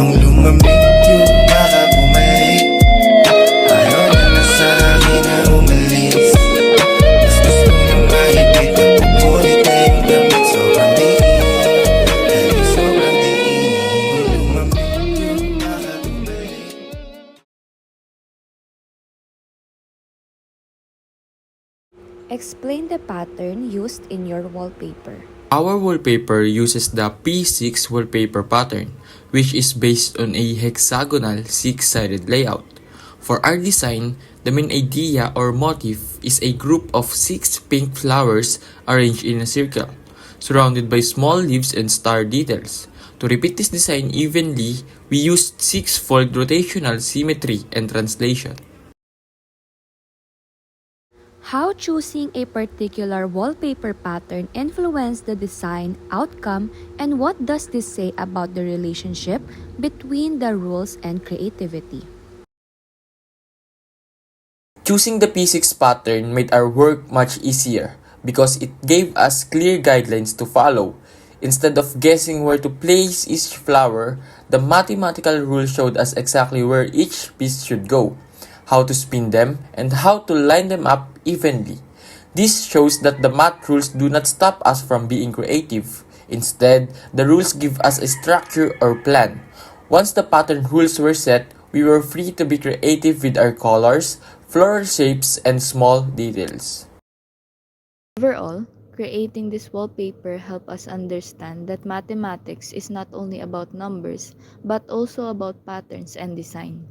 Nung lumamig yung baka bumalik, ayaw niya na sa akin na umalis. Mas gusto niya mahigpit na pupunit na yung damit. Sobrang diin, dahil sobrang diin. Nung lumamig yung baka bumalik. Explain the pattern used in your wallpaper. Our wallpaper uses the P6 wallpaper pattern, which is based on a hexagonal 6-sided layout. For our design, the main idea or motif is a group of 6 pink flowers arranged in a circle, surrounded by small leaves and star details. To repeat this design evenly, we used 6-fold rotational symmetry and translation. How choosing a particular wallpaper pattern influenced the design outcome, and what does this say about the relationship between the rules and creativity? Choosing the P6 pattern made our work much easier because it gave us clear guidelines to follow. Instead of guessing where to place each flower, the mathematical rule showed us exactly where each piece should go, how to spin them, and how to line them up evenly. This shows that the math rules do not stop us from being creative. Instead, the rules give us a structure or plan. Once the pattern rules were set, we were free to be creative with our colors, floral shapes, and small details. Overall, creating this wallpaper helped us understand that mathematics is not only about numbers, but also about patterns and design.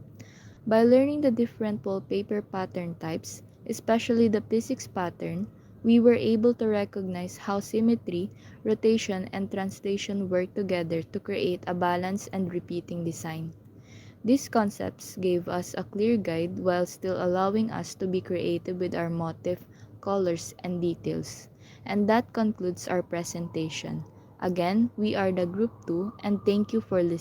By learning the different wallpaper pattern types, especially the P6 pattern, we were able to recognize how symmetry, rotation, and translation work together to create a balanced and repeating design. These concepts gave us a clear guide while still allowing us to be creative with our motif, colors, and details. And that concludes our presentation. Again, we are the Group 2 and thank you for listening.